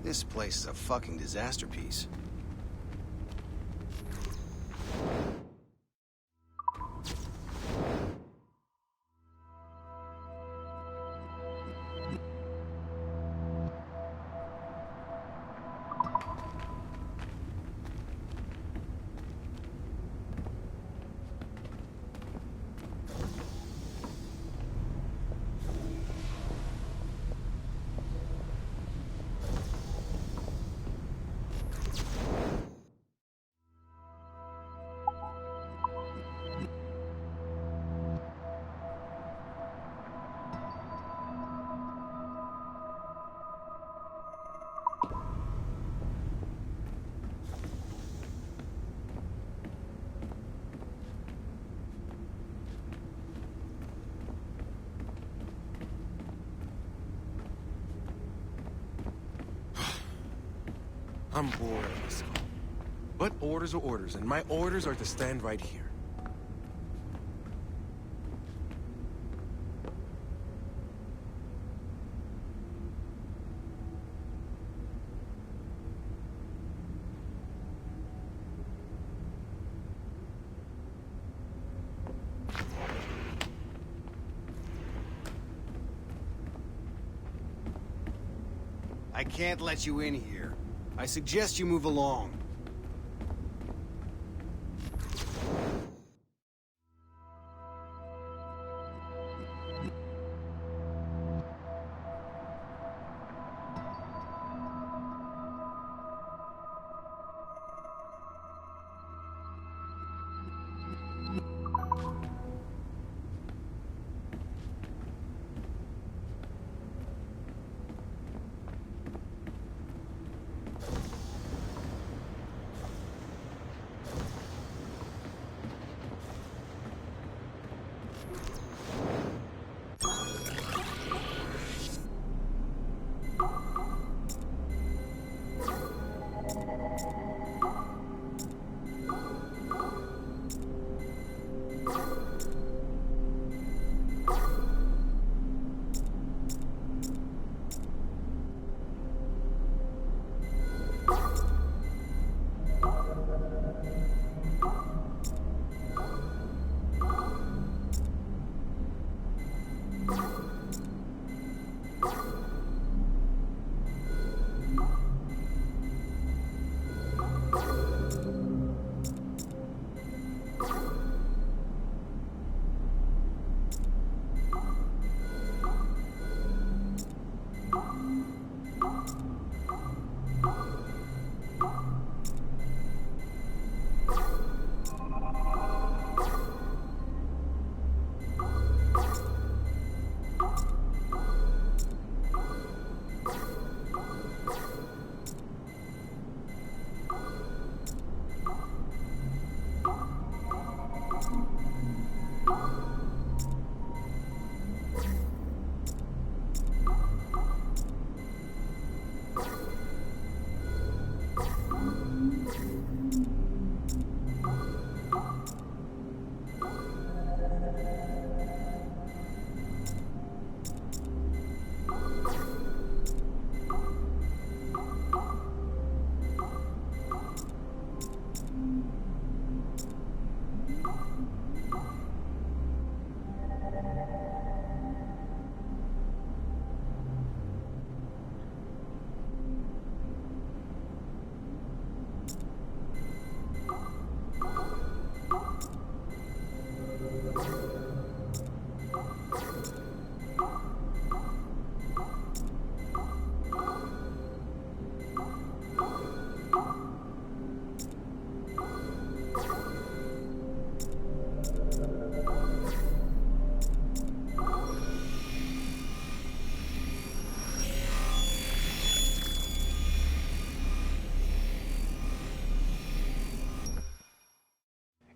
This place is a fucking disaster piece. I'm bored of this. But orders are orders, and my orders are to stand right here. I can't let you in here. I suggest you move along.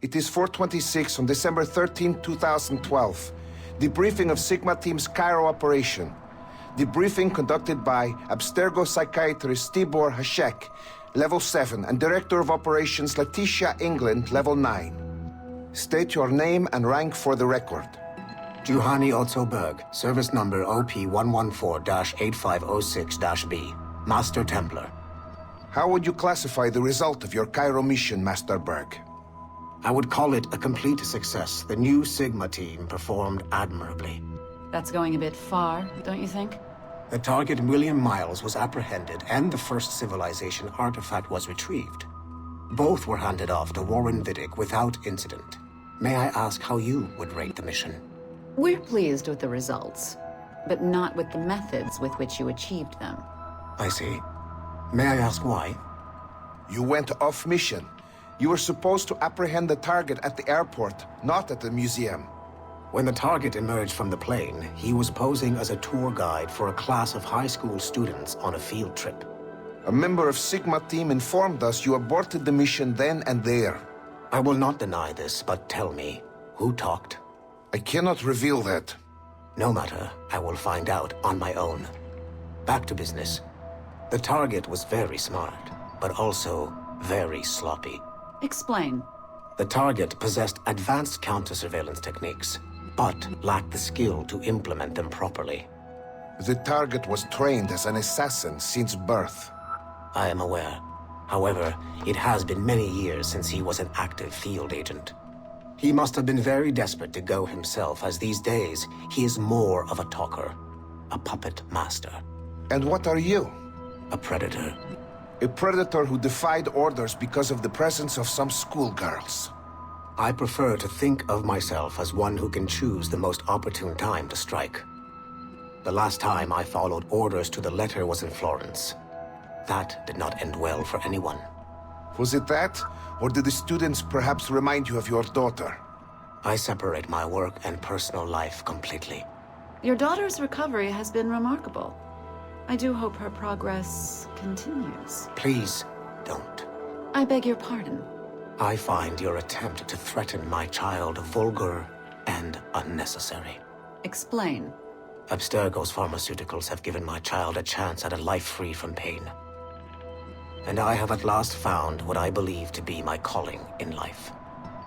It is 4:26 on December 13, 2012. Debriefing of Sigma Team's Cairo operation. Debriefing conducted by Abstergo psychiatrist Tibor Hashek, Level 7, and Director of Operations Letitia England, Level 9. State your name and rank for the record. Juhani Otto Berg, service number OP-114-8506-B. Master Templar. How would you classify the result of your Cairo mission, Master Berg? I would call it a complete success. The new Sigma team performed admirably. That's going a bit far, don't you think? The target William Miles was apprehended and the first civilization artifact was retrieved. Both were handed off to Warren Vidic without incident. May I ask how you would rate the mission? We're pleased with the results, but not with the methods with which you achieved them. I see. May I ask why? You went off mission. You were supposed to apprehend the target at the airport, not at the museum. When the target emerged from the plane, he was posing as a tour guide for a class of high school students on a field trip. A member of Sigma team informed us you aborted the mission then and there. I will not deny this, but tell me, who talked? I cannot reveal that. No matter, I will find out on my own. Back to business. The target was very smart, but also very sloppy. Explain. The target possessed advanced counter-surveillance techniques, but lacked the skill to implement them properly. The target was trained as an assassin since birth. I am aware. However, it has been many years since he was an active field agent. He must have been very desperate to go himself, as these days he is more of a talker, a puppet master. And what are you? A predator. A predator who defied orders because of the presence of some schoolgirls. I prefer to think of myself as one who can choose the most opportune time to strike. The last time I followed orders to the letter was in Florence. That did not end well for anyone. Was it that? Or did the students perhaps remind you of your daughter? I separate my work and personal life completely. Your daughter's recovery has been remarkable. I do hope her progress continues. Please, don't. I beg your pardon. I find your attempt to threaten my child vulgar and unnecessary. Explain. Abstergo's pharmaceuticals have given my child a chance at a life free from pain. And I have at last found what I believe to be my calling in life.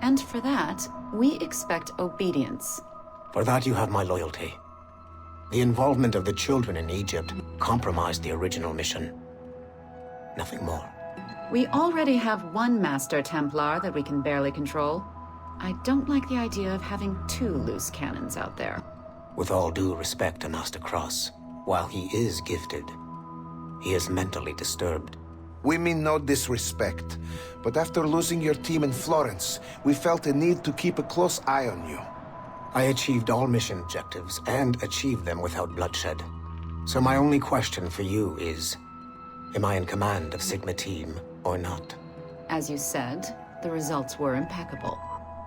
And for that, we expect obedience. For that you have my loyalty. The involvement of the children in Egypt compromised the original mission. Nothing more. We already have one Master Templar that we can barely control. I don't like the idea of having two loose cannons out there. With all due respect to Master Cross, while he is gifted, he is mentally disturbed. We mean no disrespect, but after losing your team in Florence, we felt a need to keep a close eye on you. I achieved all mission objectives, and achieved them without bloodshed. So my only question for you is, am I in command of Sigma Team or not? As you said, the results were impeccable.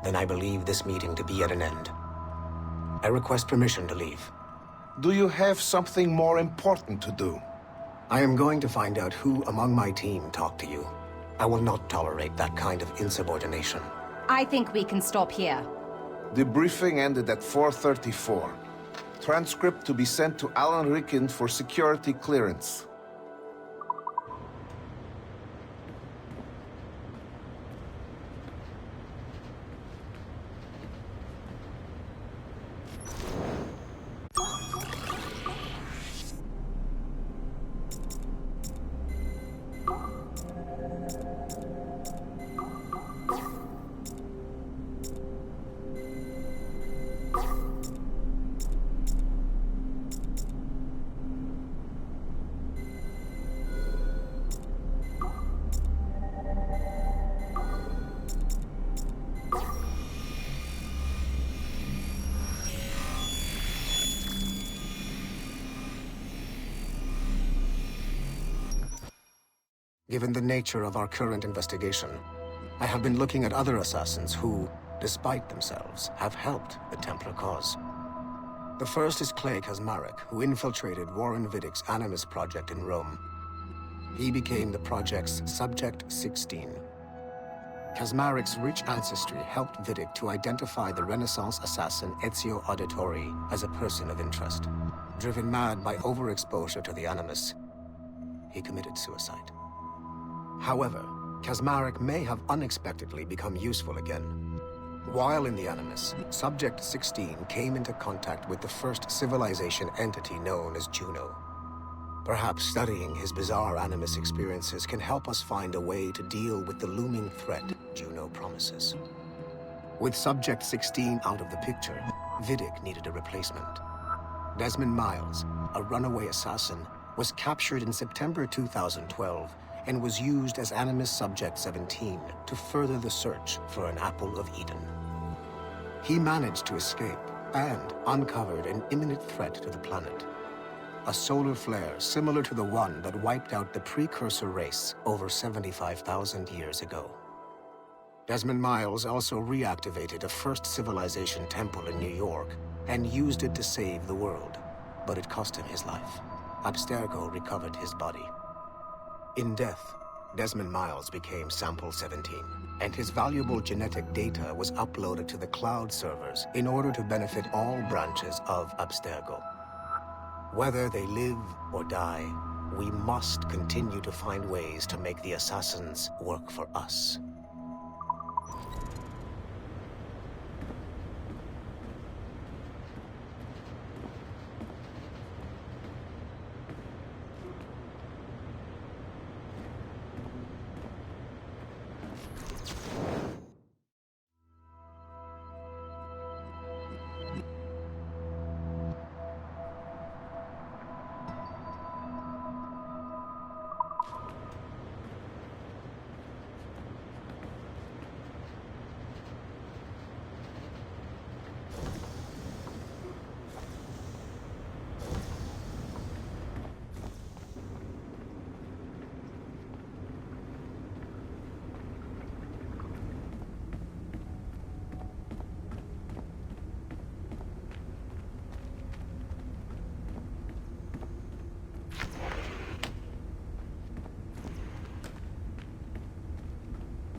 Then I believe this meeting to be at an end. I request permission to leave. Do you have something more important to do? I am going to find out who among my team talked to you. I will not tolerate that kind of insubordination. I think we can stop here. The briefing ended at 4:34. Transcript to be sent to Alan Ricken for security clearance. Given the nature of our current investigation, I have been looking at other assassins who, despite themselves, have helped the Templar cause. The first is Clay Kaczmarek, who infiltrated Warren Vidic's Animus project in Rome. He became the project's Subject 16. Kaczmarek's rich ancestry helped Vidic to identify the Renaissance assassin Ezio Auditore as a person of interest. Driven mad by overexposure to the Animus, he committed suicide. However, Kaczmarek may have unexpectedly become useful again. While in the Animus, Subject 16 came into contact with the first civilization entity known as Juno. Perhaps studying his bizarre Animus experiences can help us find a way to deal with the looming threat Juno promises. With Subject 16 out of the picture, Vidic needed a replacement. Desmond Miles, a runaway assassin, was captured in September 2012 and was used as Animus Subject 17 to further the search for an Apple of Eden. He managed to escape and uncovered an imminent threat to the planet. A solar flare similar to the one that wiped out the precursor race over 75,000 years ago. Desmond Miles also reactivated a first civilization temple in New York and used it to save the world, but it cost him his life. Abstergo recovered his body. In death, Desmond Miles became Sample 17, and his valuable genetic data was uploaded to the cloud servers in order to benefit all branches of Abstergo. Whether they live or die, we must continue to find ways to make the assassins work for us.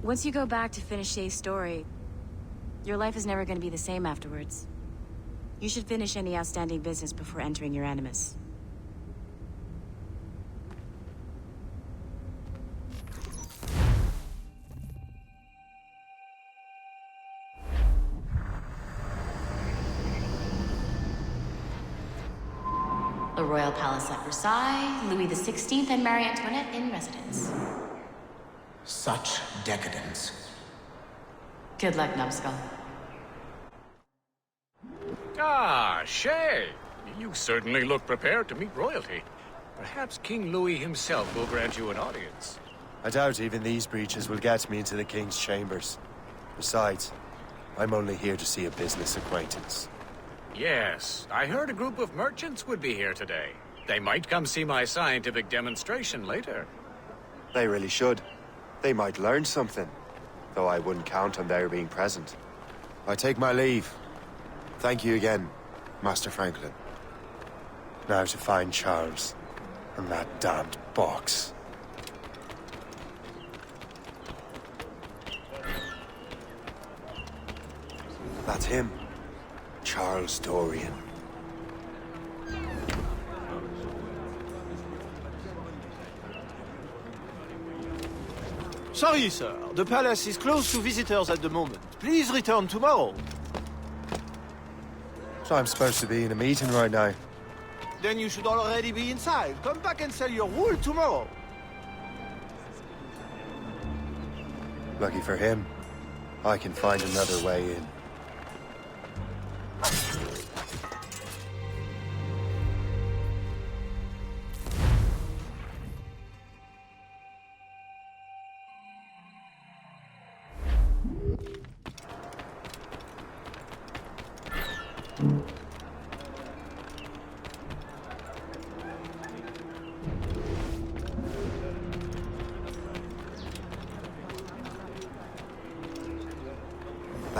Once you go back to finish Shay's story, your life is never going to be the same afterwards. You should finish any outstanding business before entering your Animus. The Royal Palace at Versailles, Louis XVI and Marie Antoinette in residence. Such decadence. Good luck, numbskull. Ah, Shay! You certainly look prepared to meet royalty. Perhaps King Louis himself will grant you an audience. I doubt even these breaches will get me into the king's chambers. Besides, I'm only here to see a business acquaintance. Yes, I heard a group of merchants would be here today. They might come see my scientific demonstration later. They really should. They might learn something, though I wouldn't count on their being present. I take my leave. Thank you again, Master Franklin. Now to find Charles and that damned box. That's him. Charles Dorian. Sorry, sir. The palace is closed to visitors at the moment. Please return tomorrow. So I'm supposed to be in a meeting right now. Then you should already be inside. Come back and sell your wool tomorrow. Lucky for him, I can find another way in.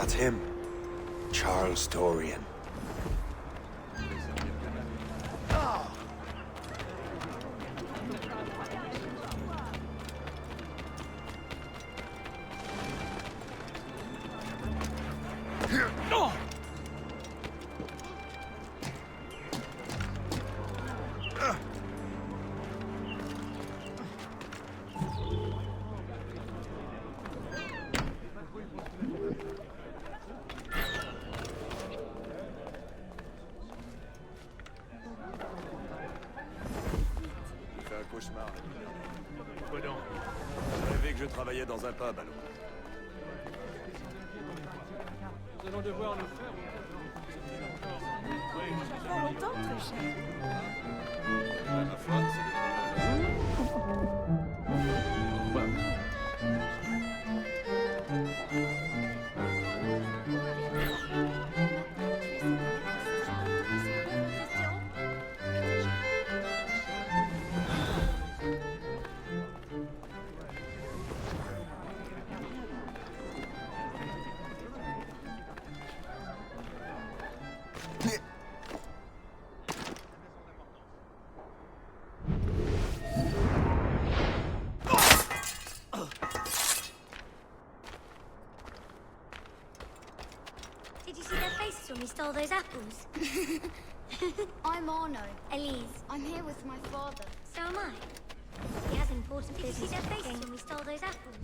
That's him. Charles Dorian. fait un cauchemar. Quoi donc? J'ai rêvé que je travaillais dans un pub, alors. Nous allons devoir le faire. Pas longtemps, très cher. Ma foi, Did you see their faces when we stole those apples? I'm Arno. Elise. I'm here with my father. So am I. He has important business. Did you see their faces when we stole those apples?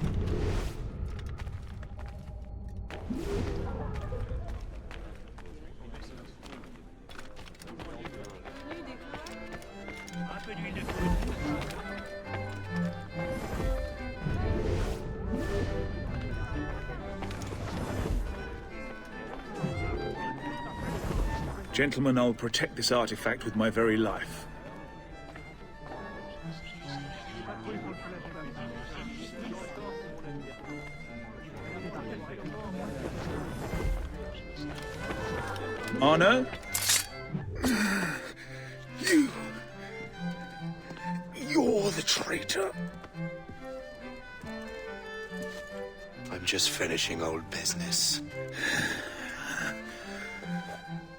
Gentlemen, I'll protect this artifact with my very life. Arno? You're the traitor. I'm just finishing old business.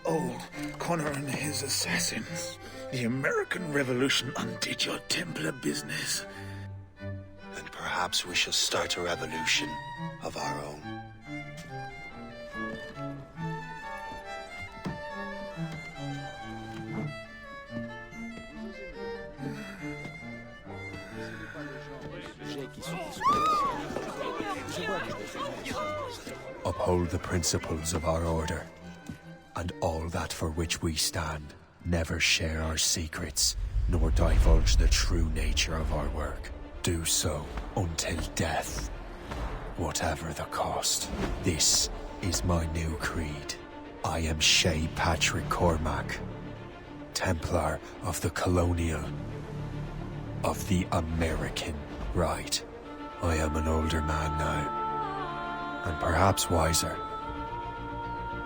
Oh, Connor and his assassins. The American Revolution undid your Templar business. And perhaps we shall start a revolution of our own. Uphold the principles of our order, and all that for which we stand. Never share our secrets, nor divulge the true nature of our work. Do so until death, whatever the cost. This is my new creed. I am Shay Patrick Cormac, Templar of the Colonial, of the American right. I am an older man now, and perhaps wiser.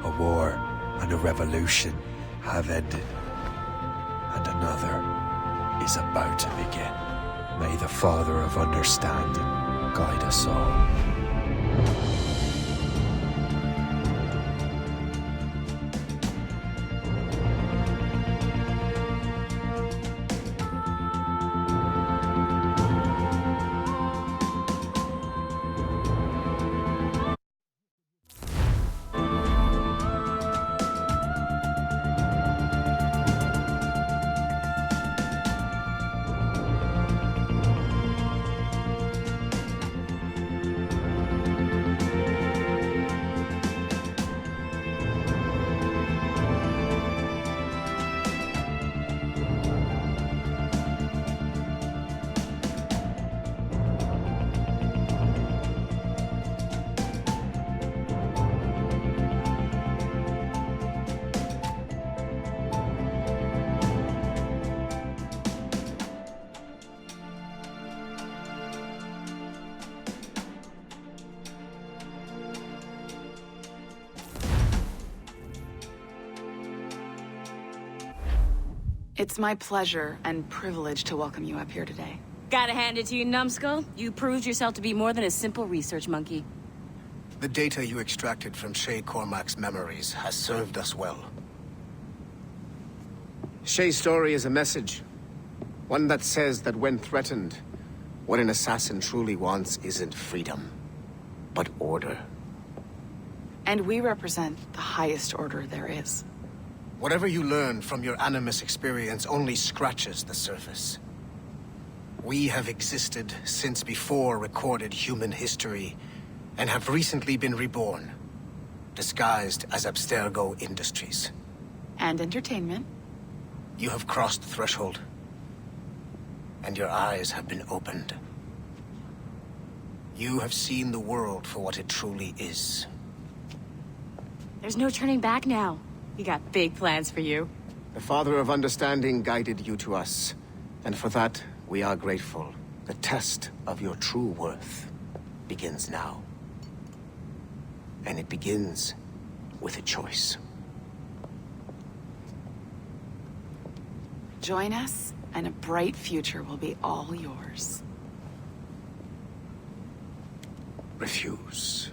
A war and a revolution have ended, and another is about to begin. May the Father of Understanding guide us all. It's my pleasure and privilege to welcome you up here today. Gotta hand it to you, numbskull. You proved yourself to be more than a simple research monkey. The data you extracted from Shay Cormac's memories has served us well. Shay's story is a message. One that says that when threatened, what an assassin truly wants isn't freedom, but order. And we represent the highest order there is. Whatever you learned from your Animus experience only scratches the surface. We have existed since before recorded human history, and have recently been reborn, disguised as Abstergo Industries. And entertainment. You have crossed the threshold. and your eyes have been opened. You have seen the world for what it truly is. There's no turning back now. We got big plans for you. The Father of Understanding guided you to us, and for that, we are grateful. The test of your true worth begins now. And it begins with a choice. Join us, and a bright future will be all yours. Refuse.